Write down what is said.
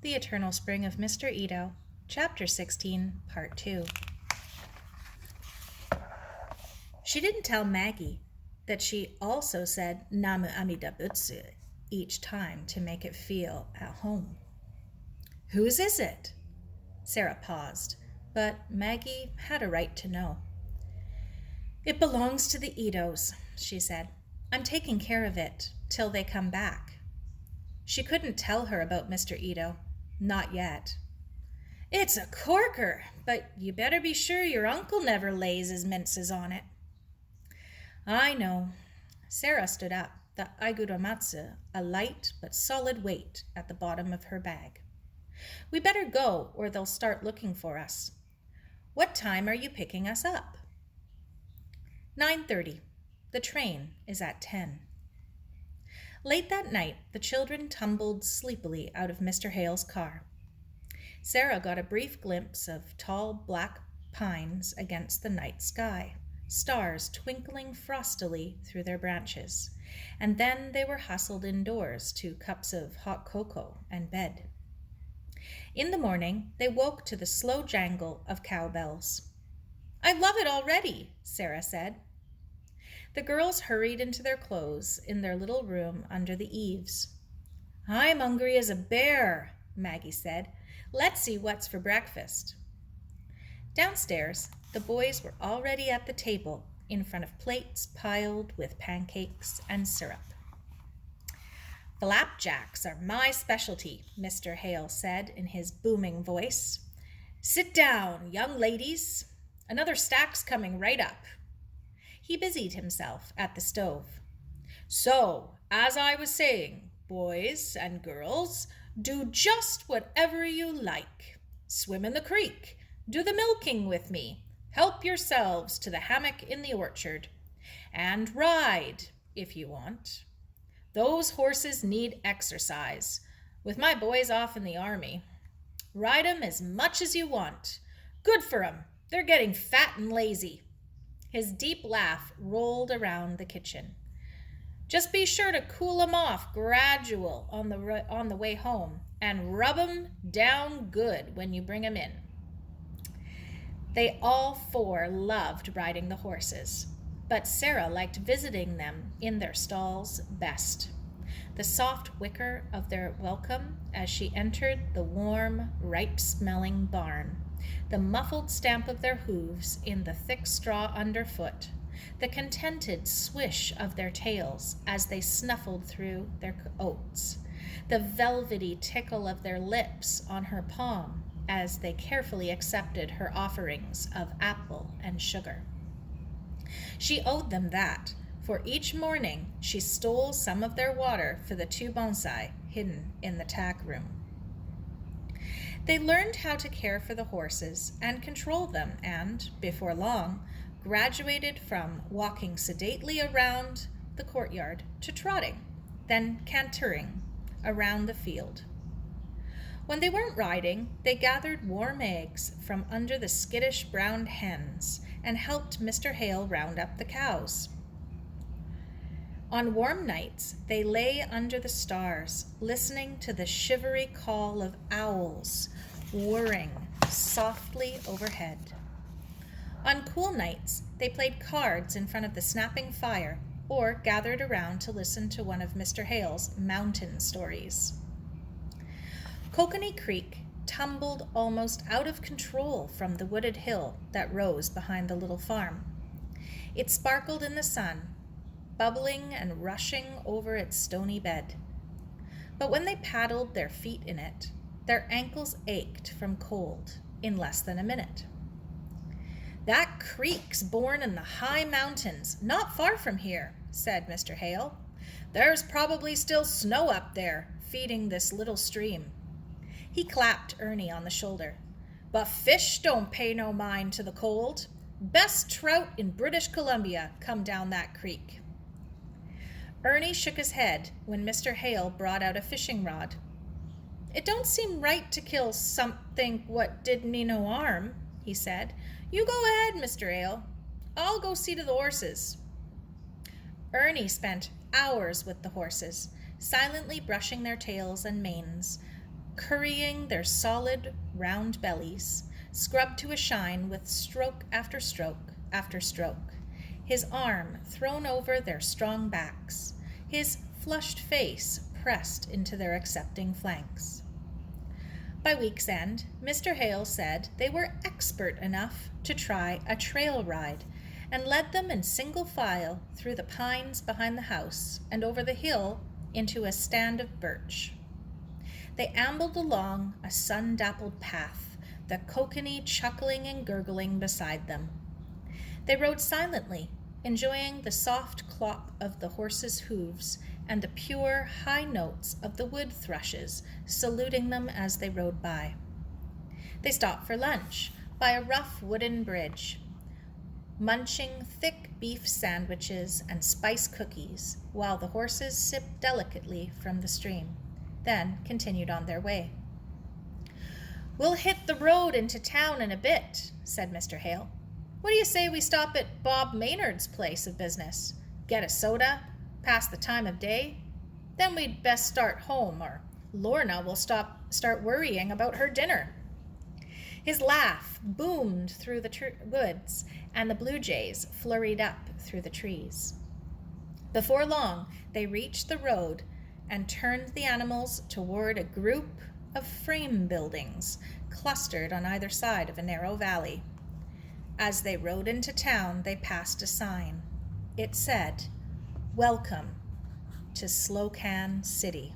The Eternal Spring of Mr. Ito, Chapter 16, Part 2. She didn't tell Maggie that she also said Namu Amida Butsu each time to make it feel at home. Whose is it? Sara paused, but Maggie had a right to know. It belongs to the Itos, she said. I'm taking care of it till they come back. She couldn't tell her about Mr. Ito. Not yet. It's a corker, but you better be sure your uncle never lays his minces on it. I know. Sara stood up, the aiguromatsu a light but solid weight at the bottom of her bag. We better go or they'll start looking for us. What time are you picking us up? 9:30. The train is at 10. Late that night, the children tumbled sleepily out of Mr. Hale's car. Sara got a brief glimpse of tall black pines against the night sky, stars twinkling frostily through their branches, and then they were hustled indoors to cups of hot cocoa and bed. In the morning, they woke to the slow jangle of cowbells. I love it already, Sara said. The girls hurried into their clothes in their little room under the eaves. I'm hungry as a bear, Maggie said. Let's see what's for breakfast. Downstairs, the boys were already at the table in front of plates piled with pancakes and syrup. Flapjacks are my specialty, Mr. Hale said in his booming voice. Sit down, young ladies. Another stack's coming right up. He busied himself at the stove. So, as I was saying, boys and girls, do just whatever you like. Swim in the creek. Do the milking with me. Help yourselves to the hammock in the orchard. And ride, if you want. Those horses need exercise, with my boys off in the army. Ride 'em as much as you want. Good for 'em. They're getting fat and lazy. His deep laugh rolled around the kitchen. Just be sure to cool 'em off gradual on the way home and rub 'em down good when you bring 'em in. They all four loved riding the horses, but Sara liked visiting them in their stalls best. The soft whicker of their welcome as she entered the warm, ripe-smelling barn, the muffled stamp of their hooves in the thick straw underfoot, the contented swish of their tails as they snuffled through their oats, the velvety tickle of their lips on her palm as they carefully accepted her offerings of apple and sugar. She owed them that, for each morning she stole some of their water for the two bonsai hidden in the tack room. They learned how to care for the horses and control them and, before long, graduated from walking sedately around the courtyard to trotting, then cantering around the field. When they weren't riding, they gathered warm eggs from under the skittish brown hens and helped Mr. Hale round up the cows. On warm nights, they lay under the stars, listening to the shivery call of owls whirring softly overhead. On cool nights, they played cards in front of the snapping fire or gathered around to listen to one of Mr. Hale's mountain stories. Kokanee Creek tumbled almost out of control from the wooded hill that rose behind the little farm. It sparkled in the sun, bubbling and rushing over its stony bed. But when they paddled their feet in it, their ankles ached from cold in less than a minute. That creek's born in the high mountains, not far from here, said Mr. Hale. There's probably still snow up there, feeding this little stream. He clapped Ernie on the shoulder. But fish don't pay no mind to the cold. Best trout in British Columbia come down that creek. Ernie shook his head when Mr. Hale brought out a fishing rod. It don't seem right to kill something what did me no harm, he said. You go ahead, Mr. Hale. I'll go see to the horses. Ernie spent hours with the horses, silently brushing their tails and manes, currying their solid, round bellies, scrubbed to a shine with stroke after stroke after stroke, his arm thrown over their strong backs, his flushed face pressed into their accepting flanks. By week's end, Mr. Hale said they were expert enough to try a trail ride, and led them in single file through the pines behind the house and over the hill into a stand of birch. They ambled along a sun-dappled path, the kokanee chuckling and gurgling beside them. They rode silently, enjoying the soft clop of the horses' hooves and the pure, high notes of the wood thrushes saluting them as they rode by. They stopped for lunch by a rough wooden bridge, munching thick beef sandwiches and spice cookies while the horses sipped delicately from the stream, then continued on their way. "We'll hit the road into town in a bit," said Mr. Hale. "What do you say we stop at Bob Maynard's place of business, get a soda, pass the time of day? Then we'd best start home, or Lorna will start worrying about her dinner." His laugh boomed through the woods, and the blue jays flurried up through the trees. Before long, they reached the road and turned the animals toward a group of frame buildings clustered on either side of a narrow valley. As they rode into town, they passed a sign. It said, "Welcome to Slocan City."